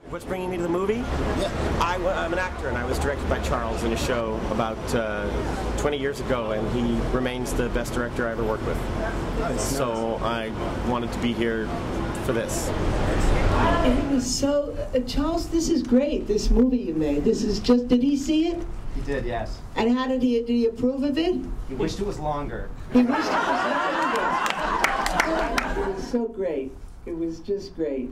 What's bringing me to the movie? Yeah. I'm an actor, and I was directed by Charles in a show about 20 years ago, and he remains the best director I ever worked with. Nice. So I wanted to be here for this. It was so... Charles, this is great, this movie you made. This is just... Did he see it? He did, yes. And how did he approve of it? He wished it was longer. He wished it was longer. It was so great. It was just great.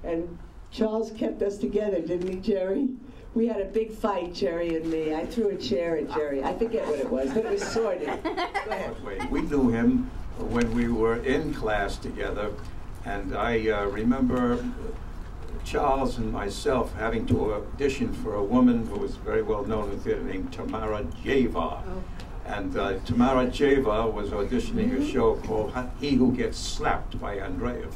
And Charles kept us together, didn't he, Jerry? We had a big fight, Jerry and me. I threw a chair at Jerry. I forget what it was, but it was sordid. Go ahead. We knew him when we were in class together, and I remember Charles and myself having to audition for a woman who was very well known in theater named Meara. Oh. And Meara was auditioning a show called He Who Gets Slapped by Andreev.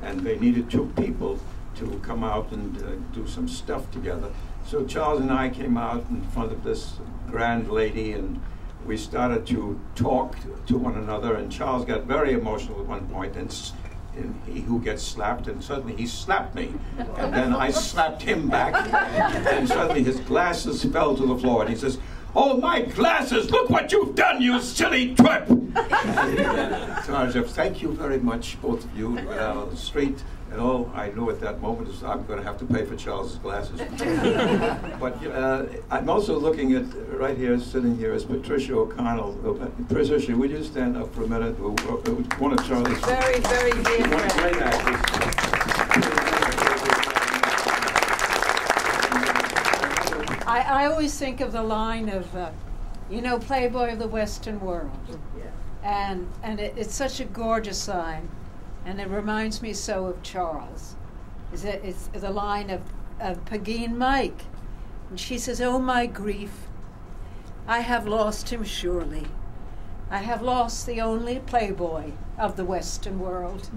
And they needed two people to come out and do some stuff together. So Charles and I came out in front of this grand lady, and we started to talk to one another, and Charles got very emotional at one point, and He Who Gets Slapped, and suddenly he slapped me. And then I slapped him back, and suddenly his glasses fell to the floor, and he says, "Oh, my glasses, look what you've done, you silly trip!" So I said, "Thank you very much, both of you." Went out on the street, and all I knew at that moment is I'm going to have to pay for Charles's glasses. But I'm also looking at, right here, sitting here, is Patricia O'Connell. Patricia, would you stand up for a minute? One of Charlie's very dear friend. Great actors. I always think of the line of, you know, Playboy of the Western World. Yeah. And it's such a gorgeous line, and it reminds me so of Charles. It's the line of Pegeen Mike. And she says, "Oh, my grief, I have lost him surely. I have lost the only Playboy of the Western world."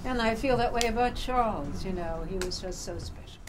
And I feel that way about Charles, you know. He was just so special.